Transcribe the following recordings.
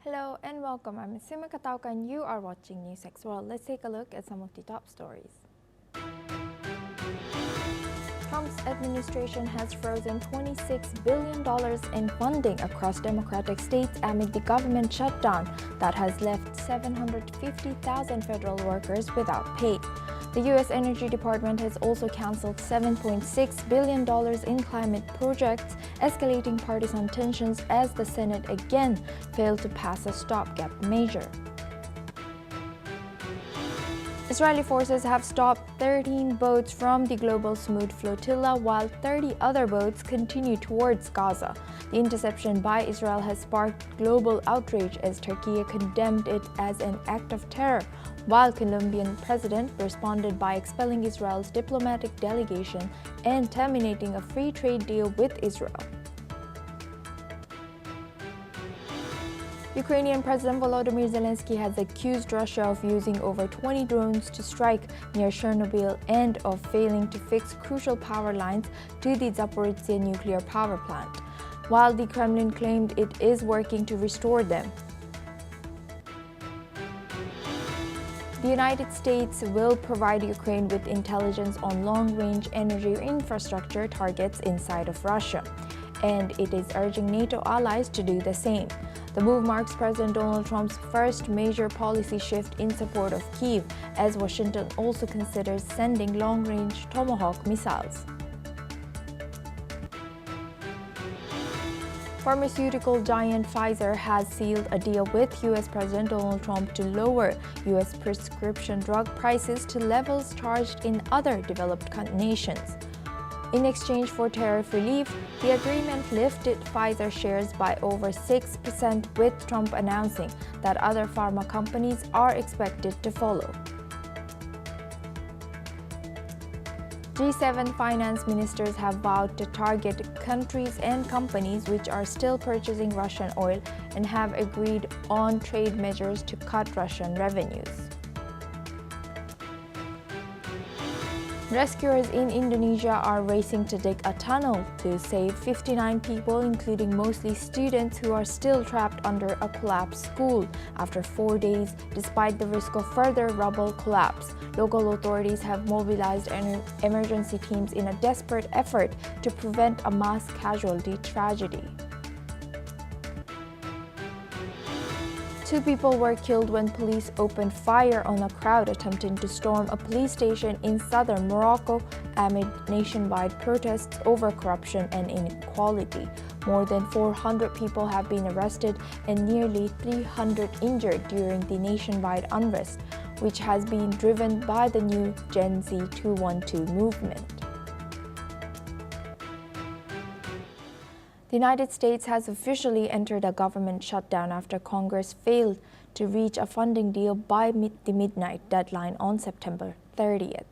Hello and welcome. I'm Sima Katauka and you are watching NewsX World. Let's take a look at some of the top stories. Trump's administration has frozen $26 billion in funding across Democratic states amid the government shutdown that has left 750,000 federal workers without pay. The U.S. Energy Department has also canceled $7.6 billion in climate projects, escalating partisan tensions as the Senate again failed to pass a stopgap measure. Israeli forces have stopped 13 boats from the Global Sumud Flotilla while 30 other boats continue towards Gaza. The interception by Israel has sparked global outrage as Turkey condemned it as an act of terror, while Colombian president responded by expelling Israel's diplomatic delegation and terminating a free trade deal with Israel. Ukrainian President Volodymyr Zelensky has accused Russia of using over 20 drones to strike near Chernobyl and of failing to fix crucial power lines to the Zaporizhzhia nuclear power plant, while the Kremlin claimed it is working to restore them. The United States will provide Ukraine with intelligence on long-range energy infrastructure targets inside of Russia, and it is urging NATO allies to do the same. The move marks President Donald Trump's first major policy shift in support of Kyiv, as Washington also considers sending long-range Tomahawk missiles. Pharmaceutical giant Pfizer has sealed a deal with U.S. President Donald Trump to lower U.S. prescription drug prices to levels charged in other developed nations. In exchange for tariff relief, the agreement lifted Pfizer shares by over 6%, with Trump announcing that other pharma companies are expected to follow. G7 finance ministers have vowed to target countries and companies which are still purchasing Russian oil and have agreed on trade measures to cut Russian revenues. Rescuers in Indonesia are racing to dig a tunnel to save 59 people, including mostly students who are still trapped under a collapsed school after 4 days, despite the risk of further rubble collapse. Local authorities have mobilized emergency teams in a desperate effort to prevent a mass casualty tragedy. 2 people were killed when police opened fire on a crowd attempting to storm a police station in southern Morocco amid nationwide protests over corruption and inequality. More than 400 people have been arrested and nearly 300 injured during the nationwide unrest, which has been driven by the new Gen Z 212 movement. The United States has officially entered a government shutdown after Congress failed to reach a funding deal by the midnight deadline on September 30th.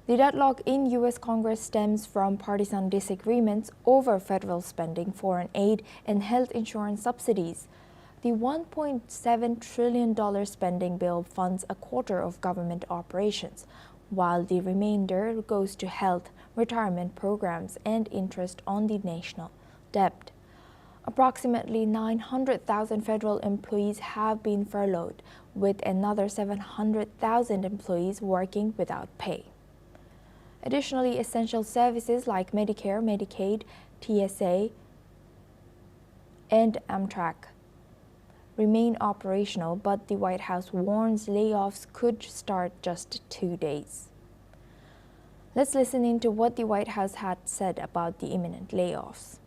The deadlock in U.S. Congress stems from partisan disagreements over federal spending, foreign aid, and health insurance subsidies. The $1.7 trillion spending bill funds a quarter of government operations, while the remainder goes to health, retirement programs, and interest on the national debt. Approximately 900,000 federal employees have been furloughed, with another 700,000 employees working without pay. Additionally, essential services like Medicare, Medicaid, TSA, and Amtrak remain operational, but the White House warns layoffs could start just 2 days. Let's listen into what the White House had said about the imminent layoffs.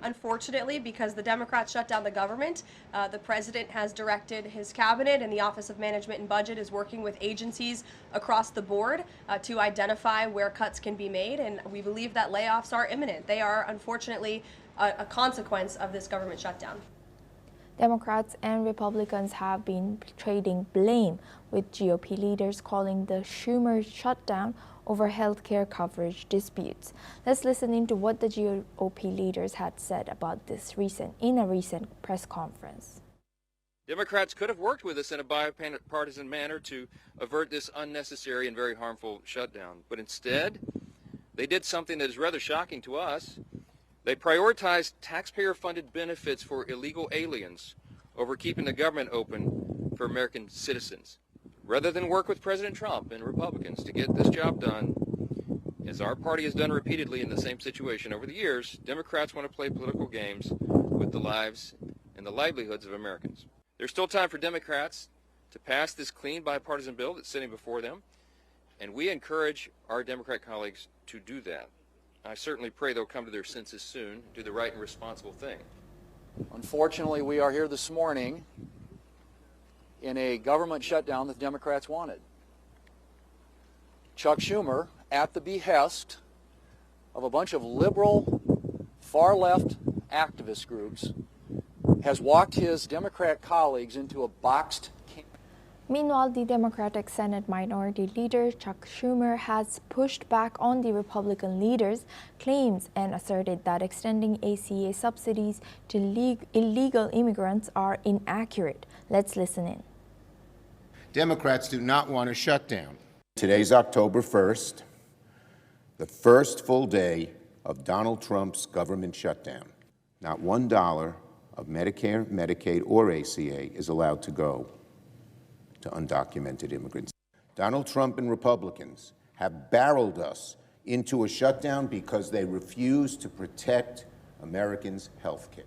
Unfortunately, because the Democrats shut down the government, the president has directed his cabinet, and the Office of Management and Budget is working with agencies across the board to identify where cuts can be made, and we believe that layoffs are imminent. They are, unfortunately, a consequence of this government shutdown. Democrats and Republicans have been trading blame, with GOP leaders calling the Schumer shutdown over health care coverage disputes. Let's listen into what the GOP leaders had said about this in a recent press conference. Democrats could have worked with us in a bipartisan manner to avert this unnecessary and very harmful shutdown, but instead they did something that is rather shocking to us. They prioritize taxpayer-funded benefits for illegal aliens over keeping the government open for American citizens. Rather than work with President Trump and Republicans to get this job done, as our party has done repeatedly in the same situation over the years, Democrats want to play political games with the lives and the livelihoods of Americans. There's still time for Democrats to pass this clean bipartisan bill that's sitting before them, and we encourage our Democrat colleagues to do that. I certainly pray they'll come to their senses soon, do the right and responsible thing. Unfortunately, we are here this morning in a government shutdown that the Democrats wanted. Chuck Schumer, at the behest of a bunch of liberal, far-left activist groups, has walked his Democrat colleagues into a boxed camp. Meanwhile, the Democratic Senate Minority Leader Chuck Schumer has pushed back on the Republican leaders' claims and asserted that extending ACA subsidies to illegal immigrants are inaccurate. Let's listen in. Democrats do not want a shutdown. Today's October 1st, the first full day of Donald Trump's government shutdown. Not $1 of Medicare, Medicaid, or ACA is allowed to go to undocumented immigrants. Donald Trump and Republicans have barreled us into a shutdown because they refuse to protect Americans' health care.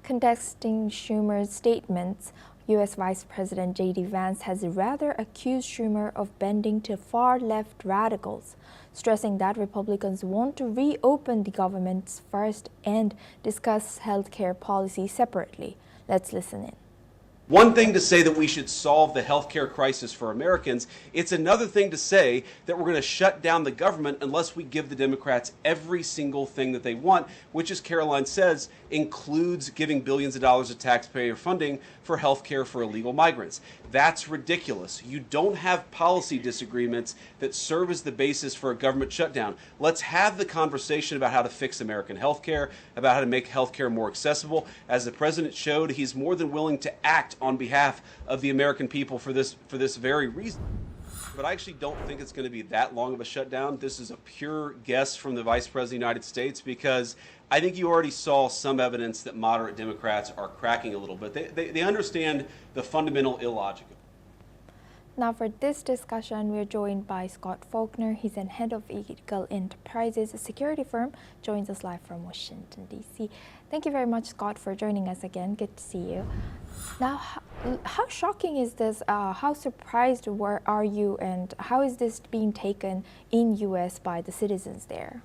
Contesting Schumer's statements, U.S. Vice President J.D. Vance has rather accused Schumer of bending to far-left radicals, stressing that Republicans want to reopen the government first and discuss health care policy separately. Let's listen in. One thing to say that we should solve the healthcare crisis for Americans. It's another thing to say that we're going to shut down the government unless we give the Democrats every single thing that they want, which, as Caroline says, includes giving billions of dollars of taxpayer funding for healthcare for illegal migrants. That's ridiculous. You don't have policy disagreements that serve as the basis for a government shutdown. Let's have the conversation about how to fix American healthcare, about how to make healthcare more accessible. As the president showed, he's more than willing to act on behalf of the American people for this very reason. But I actually don't think it's going to be that long of a shutdown. This is a pure guess from the Vice President of the United States, because I think you already saw some evidence that moderate Democrats are cracking a little bit. They understand the fundamental illogic. Now for this discussion, we're joined by Scott Faulkner. He's an head of Eagle Enterprises, a security firm, joins us live from Washington, D.C. Thank you very much, Scott, for joining us again. Good to see you. Now, how shocking is this? How surprised are you, and how is this being taken in U.S. by the citizens there?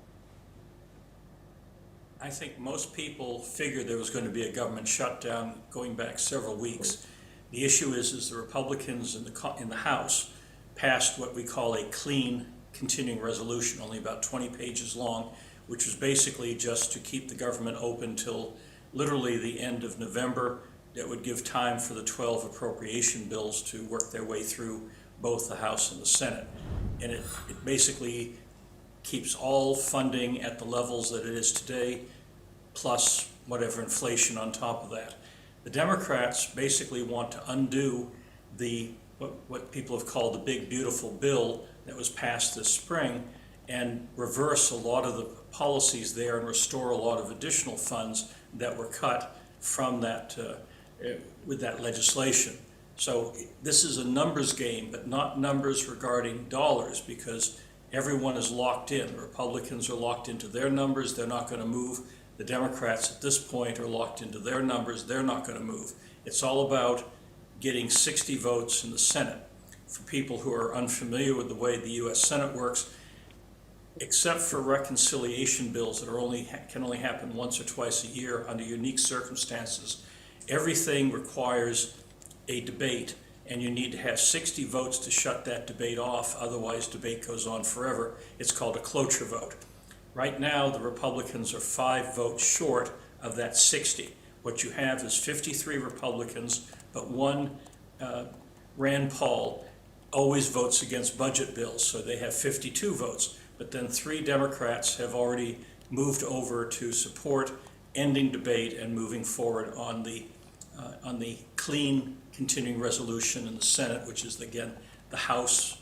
I think most people figured there was going to be a government shutdown going back several weeks. The issue is the Republicans in the House passed what we call a clean continuing resolution, only about 20 pages long, which was basically just to keep the government open till literally the end of November. That would give time for the 12 appropriation bills to work their way through both the House and the Senate. And it basically keeps all funding at the levels that it is today, plus whatever inflation on top of that. The Democrats basically want to undo what people have called the big beautiful bill that was passed this spring and reverse a lot of the policies there and restore a lot of additional funds that were cut from that with that legislation. So this is a numbers game, but not numbers regarding dollars, because everyone is locked in. The Republicans are locked into their numbers. They're not going to move. The Democrats at this point are locked into their numbers. They're not going to move. It's all about getting 60 votes in the Senate. For people who are unfamiliar with the way the U.S. Senate works, except for reconciliation bills that can only happen once or twice a year under unique circumstances, everything requires a debate, and you need to have 60 votes to shut that debate off. Otherwise, debate goes on forever. It's called a cloture vote. Right now, the Republicans are 5 votes short of that 60. What you have is 53 Republicans, but one, Rand Paul, always votes against budget bills, so they have 52 votes. But then 3 Democrats have already moved over to support ending debate and moving forward on the clean continuing resolution in the Senate, which is, again, the House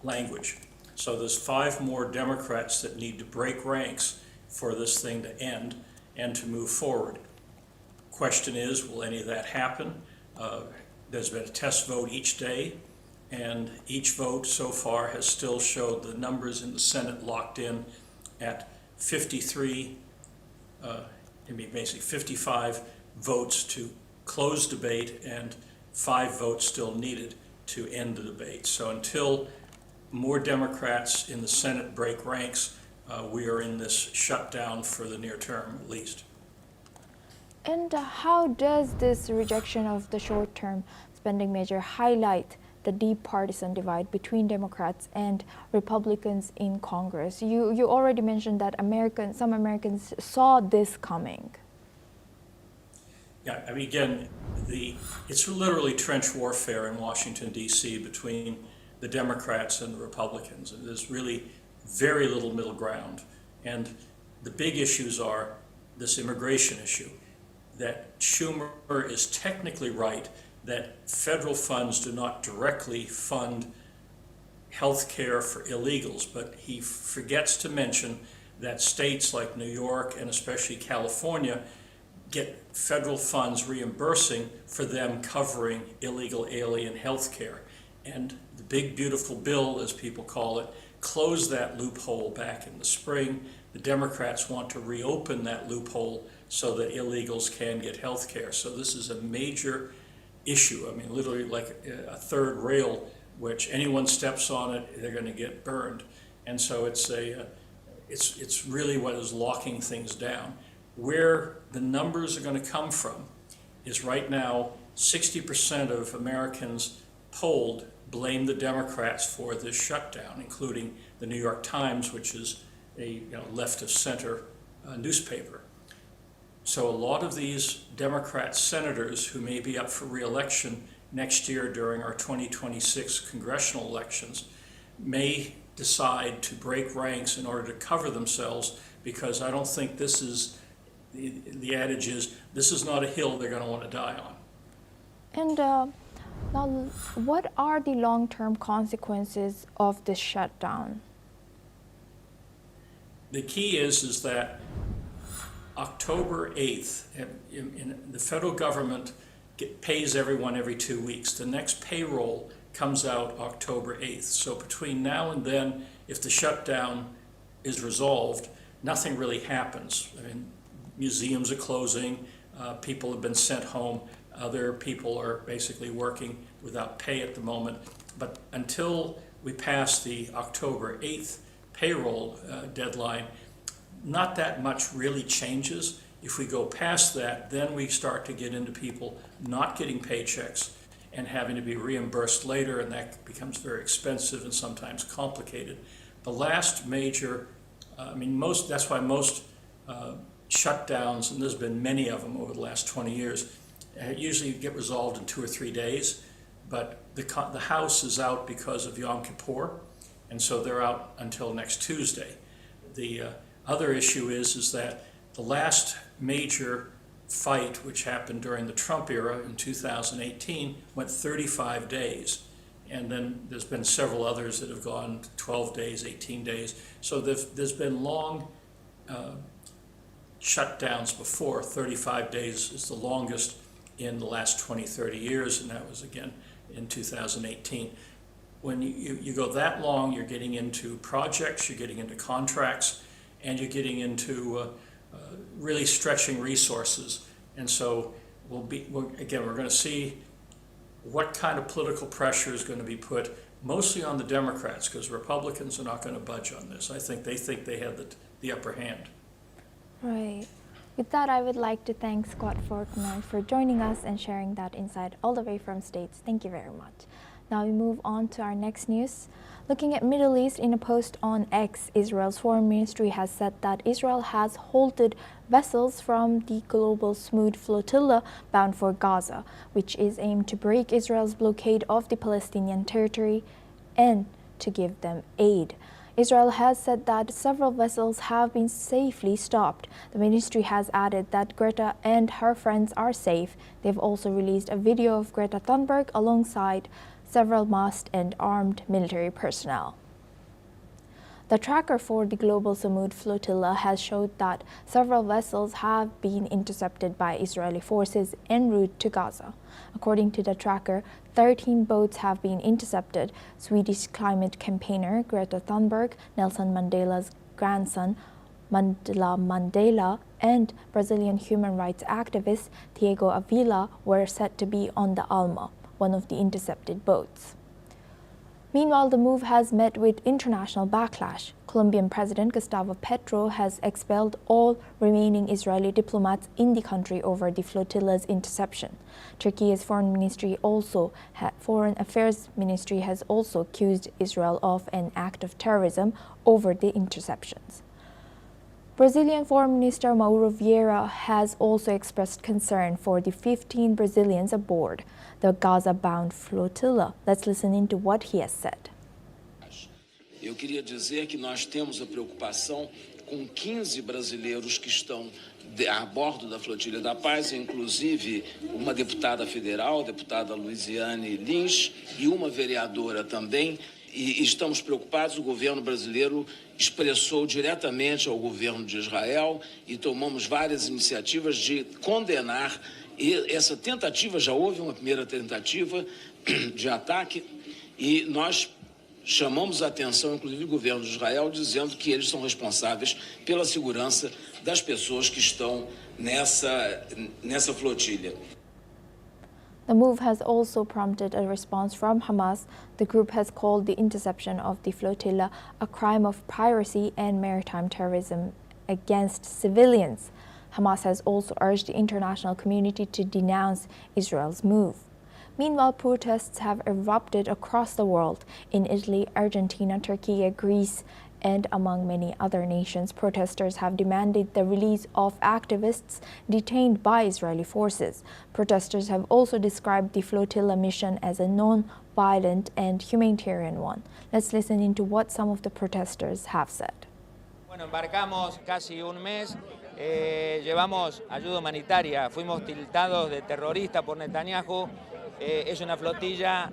language. So there's 5 more Democrats that need to break ranks for this thing to end and to move forward. Question is, will any of that happen? There's been a test vote each day, and each vote so far has still showed the numbers in the Senate locked in at 53, basically 55 votes to close debate and 5 votes still needed to end the debate. So until more Democrats in the Senate break ranks, we are in this shutdown for the near term at least. And how does this rejection of the short-term spending measure highlight the deep partisan divide between Democrats and Republicans in Congress? You already mentioned that some Americans saw this coming. Yeah, I mean, again, it's literally trench warfare in Washington, D.C. between the Democrats and the Republicans. And there's really very little middle ground. And the big issues are this immigration issue, that Schumer is technically right that federal funds do not directly fund health care for illegals, but he forgets to mention that states like New York and especially California get federal funds reimbursing for them covering illegal alien health care. And the big beautiful bill, as people call it, closed that loophole back in the spring. The Democrats want to reopen that loophole so that illegals can get health care. So this is a major issue. I mean, literally like a third rail, which anyone steps on it, they're going to get burned. And so it's really what is locking things down. Where the numbers are going to come from is right now 60% of Americans polled blame the Democrats for this shutdown, including the New York Times, which is a left of center newspaper. So a lot of these Democrat senators who may be up for re-election next year during our 2026 congressional elections may decide to break ranks in order to cover themselves, because I don't think this is, the adage is, this is not a hill they're going to want to die on. And now, what are the long-term consequences of this shutdown? The key is that October 8th, the federal government pays everyone every 2 weeks. The next payroll comes out October 8th. So between now and then, if the shutdown is resolved, nothing really happens. I mean, museums are closing, people have been sent home, other people are basically working without pay at the moment. But until we pass the October 8th payroll deadline, not that much really changes. If we go past that, then we start to get into people not getting paychecks and having to be reimbursed later, and that becomes very expensive and sometimes complicated. The last major, that's why most shutdowns, and there's been many of them over the last 20 years, usually get resolved in 2 or 3 days, but the House is out because of Yom Kippur, and so they're out until next Tuesday. The other issue is that the last major fight, which happened during the Trump era in 2018, went 35 days. And then there's been several others that have gone 12 days, 18 days. So there's been long shutdowns before. 35 days is the longest in the last 20, 30 years, and that was again in 2018. When you go that long, you're getting into projects, you're getting into contracts, and you're getting into really stretching resources. And so we're going to see what kind of political pressure is going to be put mostly on the Democrats, because Republicans are not going to budge on this. I think they have the upper hand. Right. With that, I would like to thank Scott Faulkner for joining us and sharing that insight all the way from States. Thank you very much. Now we move on to our next news. Looking at Middle East, in a post on X, Israel's foreign ministry has said that Israel has halted vessels from the Global Sumud Flotilla bound for Gaza, which is aimed to break Israel's blockade of the Palestinian territory and to give them aid. Israel has said that several vessels have been safely stopped. The ministry has added that Greta and her friends are safe. They've also released a video of Greta Thunberg alongside several masked and armed military personnel. The tracker for the Global Sumud Flotilla has showed that several vessels have been intercepted by Israeli forces en route to Gaza. According to the tracker, 13 boats have been intercepted. Swedish climate campaigner Greta Thunberg, Nelson Mandela's grandson Mandela, and Brazilian human rights activist Diego Avila were said to be on the Alma, one of the intercepted boats. Meanwhile, the move has met with international backlash. Colombian President Gustavo Petro has expelled all remaining Israeli diplomats in the country over the flotilla's interception. Turkey's Foreign Affairs Ministry has also accused Israel of an act of terrorism over the interceptions. Brazilian Foreign Minister Mauro Vieira has also expressed concern for the 15 Brazilians aboard the Gaza-bound flotilla. Let's listen into what he has said. Eu queria dizer que nós temos a preocupação com 15 brasileiros que estão a bordo da Flotilla da Paz, inclusive uma deputada federal, a deputada Luiziane Lins, e uma vereadora também. E estamos preocupados, o governo brasileiro expressou diretamente ao governo de Israel e tomamos várias iniciativas de condenar essa tentativa. Já houve uma primeira tentativa de ataque e nós chamamos a atenção, inclusive, do governo de Israel, dizendo que eles são responsáveis pela segurança das pessoas que estão nessa flotilha. The move has also prompted a response from Hamas. The group has called the interception of the flotilla a crime of piracy and maritime terrorism against civilians. Hamas has also urged the international community to denounce Israel's move. Meanwhile, protests have erupted across the world. In Italy, Argentina, Turkey, Greece, and among many other nations, protesters have demanded the release of activists detained by Israeli forces. Protesters have also described the flotilla mission as a non-violent and humanitarian one. Let's listen into what some of the protesters have said. Bueno, embarcamos casi un mes, llevamos ayuda humanitaria, fuimos tildados de terroristas por Netanyahu. Es una flotilla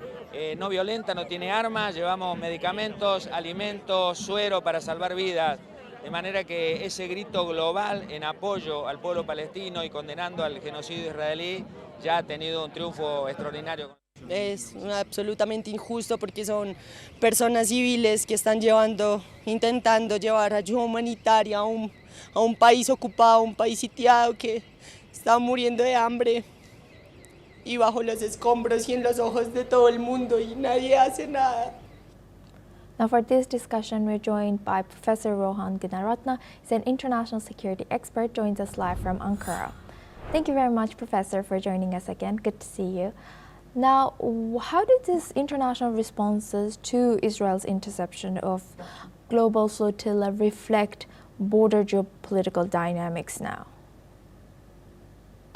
no violenta, no tiene armas, llevamos medicamentos, alimentos, suero para salvar vidas. De manera que ese grito global en apoyo al pueblo palestino y condenando al genocidio israelí ya ha tenido un triunfo extraordinario. Es absolutamente injusto porque son personas civiles que están intentando llevar ayuda humanitaria a un país ocupado, un país sitiado que está muriendo de hambre y bajo los escombros y en los ojos de todo el mundo y nadie hace nada. Now for this discussion, we're joined by Professor Rohan Gunaratna. He's an international security expert, joins us live from Ankara. Thank you very much, Professor, for joining us again. Good to see you. Now, how did these international responses to Israel's interception of global flotilla reflect border geopolitical dynamics now?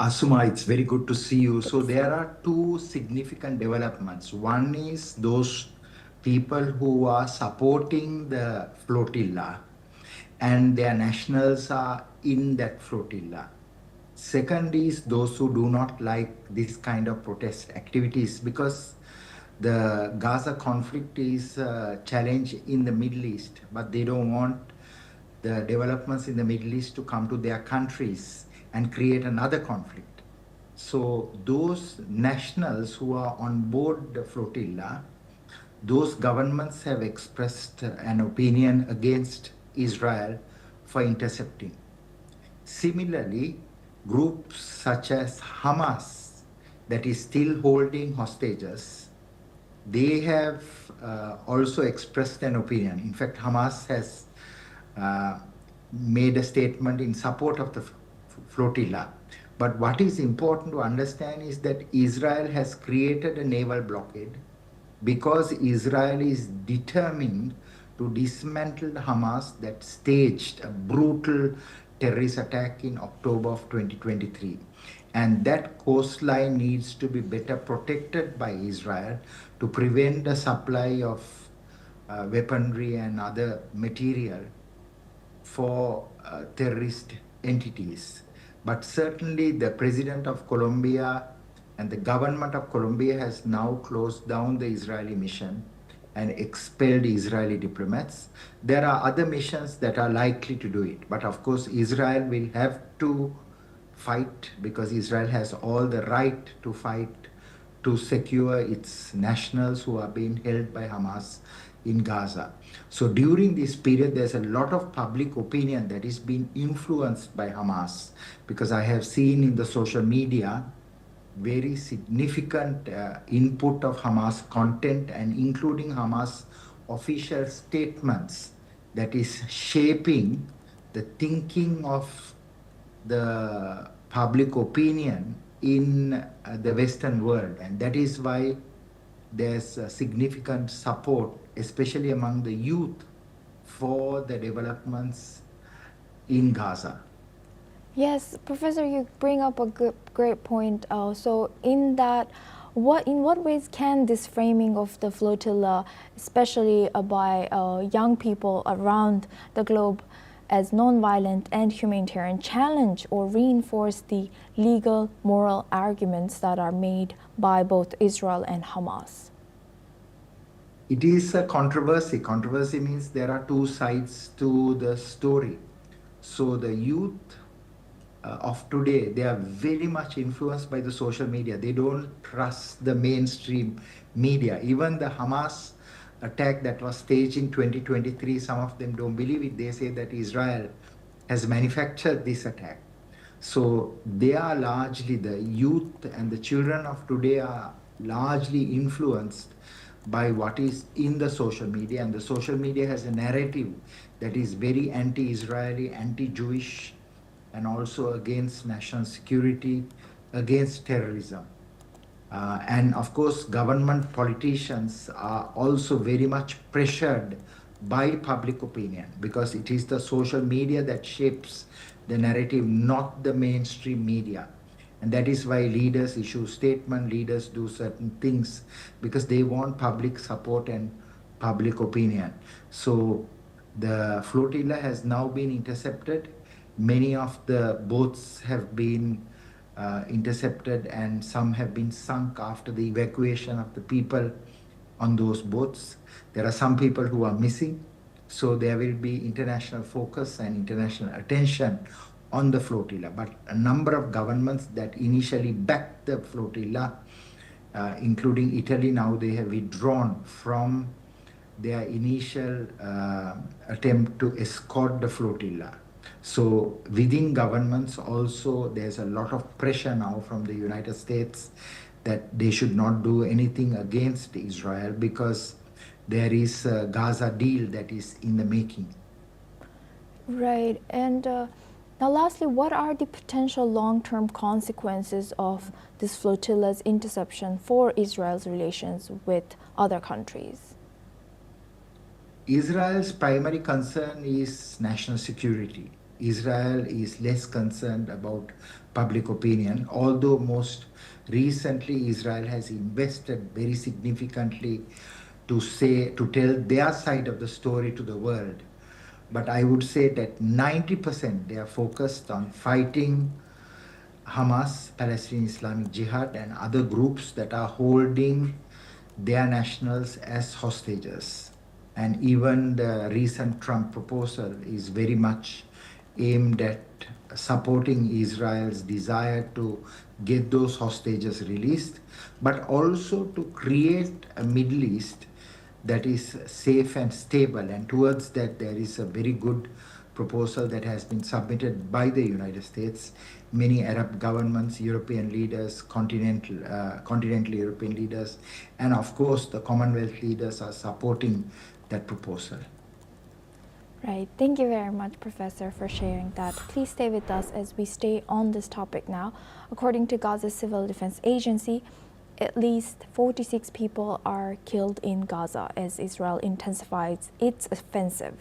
Asuma, it's very good to see you. So there are two significant developments. One is those people who are supporting the flotilla and their nationals are in that flotilla. Second is those who do not like this kind of protest activities because the Gaza conflict is a challenge in the Middle East, but they don't want the developments in the Middle East to come to their countries and create another conflict. So those nationals who are on board the flotilla, those governments have expressed an opinion against Israel for intercepting. Similarly, groups such as Hamas, that is still holding hostages, they have also expressed an opinion. In fact, Hamas has made a statement in support of the flotilla. But what is important to understand is that Israel has created a naval blockade because Israel is determined to dismantle Hamas that staged a brutal terrorist attack in October of 2023. And that coastline needs to be better protected by Israel to prevent the supply of weaponry and other material for terrorist entities. But certainly the president of Colombia and the government of Colombia has now closed down the Israeli mission and expelled Israeli diplomats. There are other missions that are likely to do it, but of course Israel will have to fight because Israel has all the right to fight to secure its nationals who are being held by Hamas in Gaza. So during this period, there's a lot of public opinion that is being influenced by Hamas, because I have seen in the social media very significant input of Hamas content, and including Hamas official statements that is shaping the thinking of the public opinion in the Western world. And that is why there's significant support, especially among the youth, for the developments in Gaza. Yes, Professor, you bring up a great point. So in that, in what ways can this framing of the flotilla, especially by young people around the globe, as non-violent and humanitarian, challenge or reinforce the legal, moral arguments that are made by both Israel and Hamas? It is a controversy. Controversy means there are two sides to the story. So the youth of today, they are very much influenced by the social media. They don't trust the mainstream media. Even the Hamas attack that was staged in 2023, some of them don't believe it. They say that Israel has manufactured this attack. So they are largely, the youth and the children of today are largely influenced by what is in the social media. And the social media has a narrative that is very anti-Israeli, anti-Jewish, and also against national security, against terrorism. And of course, government politicians are also very much pressured by public opinion, because it is the social media that shapes the narrative, not the mainstream media. And that is why leaders issue statements, leaders do certain things, because they want public support and public opinion. So the flotilla has now been intercepted. Many of the boats have been intercepted, and some have been sunk after the evacuation of the people on those boats. There are some people who are missing, so there will be international focus and international attention on the flotilla. But a number of governments that initially backed the flotilla, including Italy, now they have withdrawn from their initial attempt to escort the flotilla. So within governments also, there's a lot of pressure now from the United States that they should not do anything against Israel, because there is a Gaza deal that is in the making. Right. And now lastly, what are the potential long-term consequences of this flotilla's interception for Israel's relations with other countries? Israel's primary concern is national security. Israel is less concerned about public opinion, although most recently Israel has invested very significantly to tell their side of the story to the world. But I would say that 90% they are focused on fighting Hamas, Palestinian Islamic Jihad, and other groups that are holding their nationals as hostages. And even the recent Trump proposal is very much aimed at supporting Israel's desire to get those hostages released, but also to create a Middle East that is safe and stable. And towards that, there is a very good proposal that has been submitted by the United States. Many Arab governments, European leaders, continental European leaders, and of course the Commonwealth leaders are supporting that proposal. Right. Thank you very much, Professor, for sharing that. Please stay with us as we stay on this topic now. According to Gaza Civil Defense Agency, at least 46 people are killed in Gaza as Israel intensifies its offensive.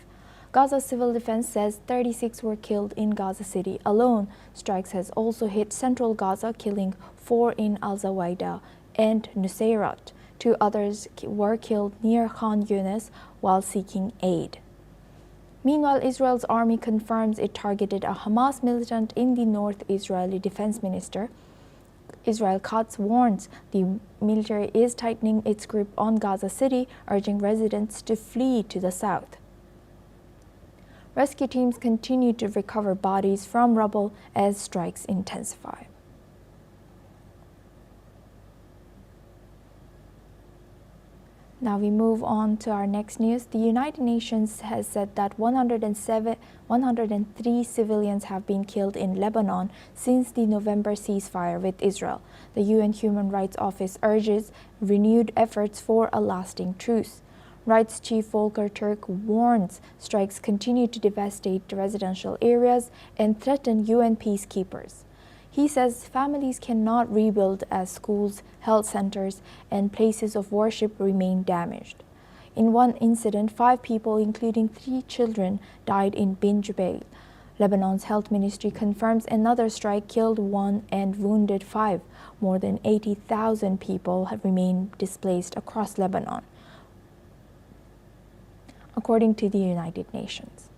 Gaza Civil Defense says 36 were killed in Gaza City alone. Strikes has also hit central Gaza, killing 4 in Al-Zawaidah and Nusayrat. 2 others were killed near Khan Yunis while seeking aid. Meanwhile, Israel's army confirms it targeted a Hamas militant in the north. Israeli defense minister Israel Katz warns the military is tightening its grip on Gaza City, urging residents to flee to the south. Rescue teams continue to recover bodies from rubble as strikes intensify. Now we move on to our next news. The United Nations has said that 103 civilians have been killed in Lebanon since the November ceasefire with Israel. The UN Human Rights Office urges renewed efforts for a lasting truce. Rights Chief Volker Turk warns strikes continue to devastate residential areas and threaten UN peacekeepers. He says families cannot rebuild as schools, health centers, and places of worship remain damaged. In one incident, 5 people, including 3 children, died in Bin Jubail. Lebanon's health ministry confirms another strike killed 1 and wounded 5. More than 80,000 people have remained displaced across Lebanon, according to the United Nations.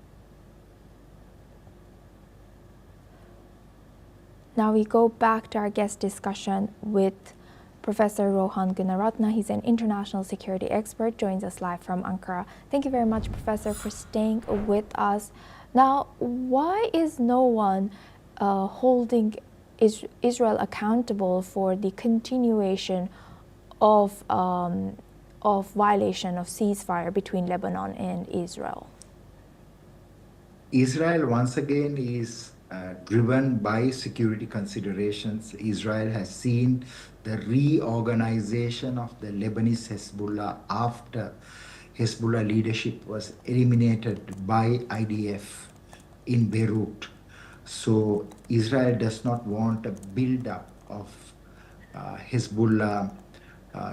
Now we go back to our guest discussion with Professor Rohan Gunaratna. He's an international security expert, joins us live from Ankara. Thank you very much, Professor, for staying with us. Now, why is no one holding Israel accountable for the continuation of violation of ceasefire between Lebanon and Israel? Israel, once again, is driven by security considerations. Israel has seen the reorganization of the Lebanese Hezbollah after Hezbollah leadership was eliminated by IDF in Beirut. So Israel does not want a build-up of Hezbollah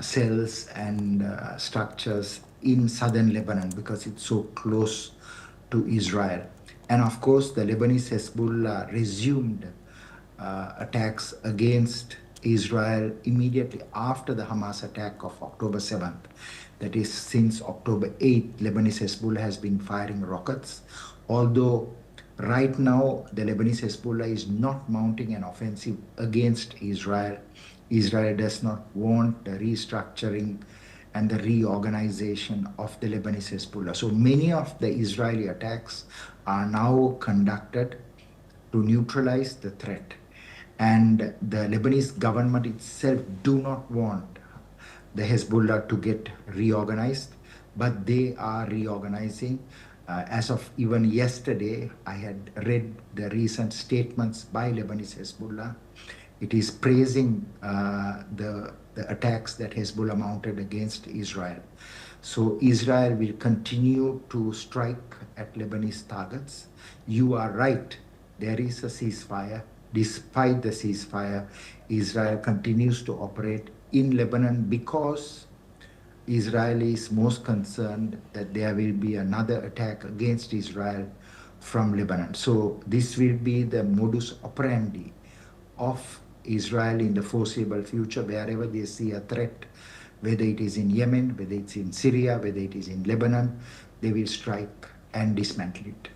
cells and structures in southern Lebanon because it's so close to Israel. And of course, the Lebanese Hezbollah resumed attacks against Israel immediately after the Hamas attack of October 7th. That is, since October 8th, Lebanese Hezbollah has been firing rockets. Although right now, the Lebanese Hezbollah is not mounting an offensive against Israel. Israel does not want the restructuring and the reorganization of the Lebanese Hezbollah. So many of the Israeli attacks are now conducted to neutralize the threat. And the Lebanese government itself do not want the Hezbollah to get reorganized, but they are reorganizing. As of even yesterday, I had read the recent statements by Lebanese Hezbollah. It is praising the attacks that Hezbollah mounted against Israel. So Israel will continue to strike at Lebanese targets. You are right, there is a ceasefire. Despite the ceasefire, Israel continues to operate in Lebanon because Israel is most concerned that there will be another attack against Israel from Lebanon. So this will be the modus operandi of Israel in the foreseeable future. Wherever they see a threat, whether it is in Yemen, whether it's in Syria, whether it is in Lebanon, they will strike and dismantle it.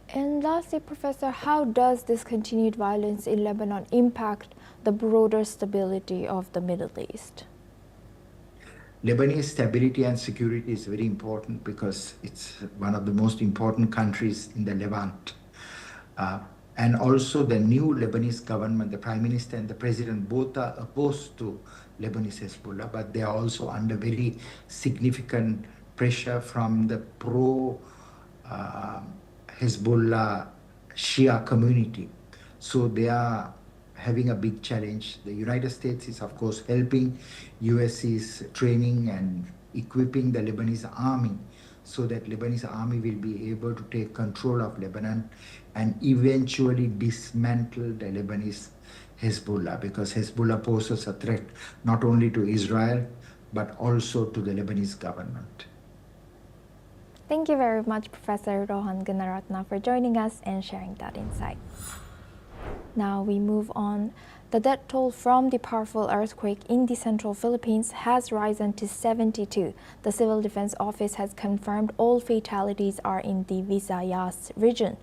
And lastly, Professor, how does this continued violence in Lebanon impact the broader stability of the Middle East? Lebanese stability and security is very important because it's one of the most important countries in the Levant. And also the new Lebanese government, the Prime Minister and the President, both are opposed to Lebanese Hezbollah, but they are also under very significant pressure from the pro-Hezbollah Shia community. So they are having a big challenge. The United States is, of course, helping. US is training and equipping the Lebanese army so that Lebanese army will be able to take control of Lebanon and eventually dismantle the Lebanese Hezbollah, because Hezbollah poses a threat not only to Israel, but also to the Lebanese government. Thank you very much, Professor Rohan Gunaratna, for joining us and sharing that insight. Now we move on. The death toll from the powerful earthquake in the central Philippines has risen to 72. The Civil Defense Office has confirmed all fatalities are in the Visayas region.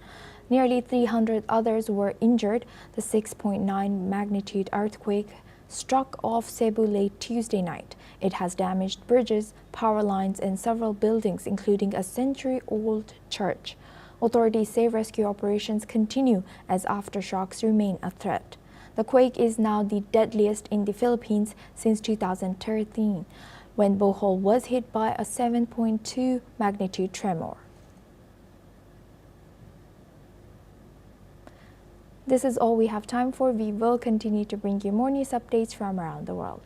Nearly 300 others were injured. The 6.9 magnitude earthquake struck off Cebu late Tuesday night. It has damaged bridges, power lines, and several buildings, including a century-old church. Authorities say rescue operations continue as aftershocks remain a threat. The quake is now the deadliest in the Philippines since 2013, when Bohol was hit by a 7.2 magnitude tremor. This is all we have time for. We will continue to bring you more news updates from around the world.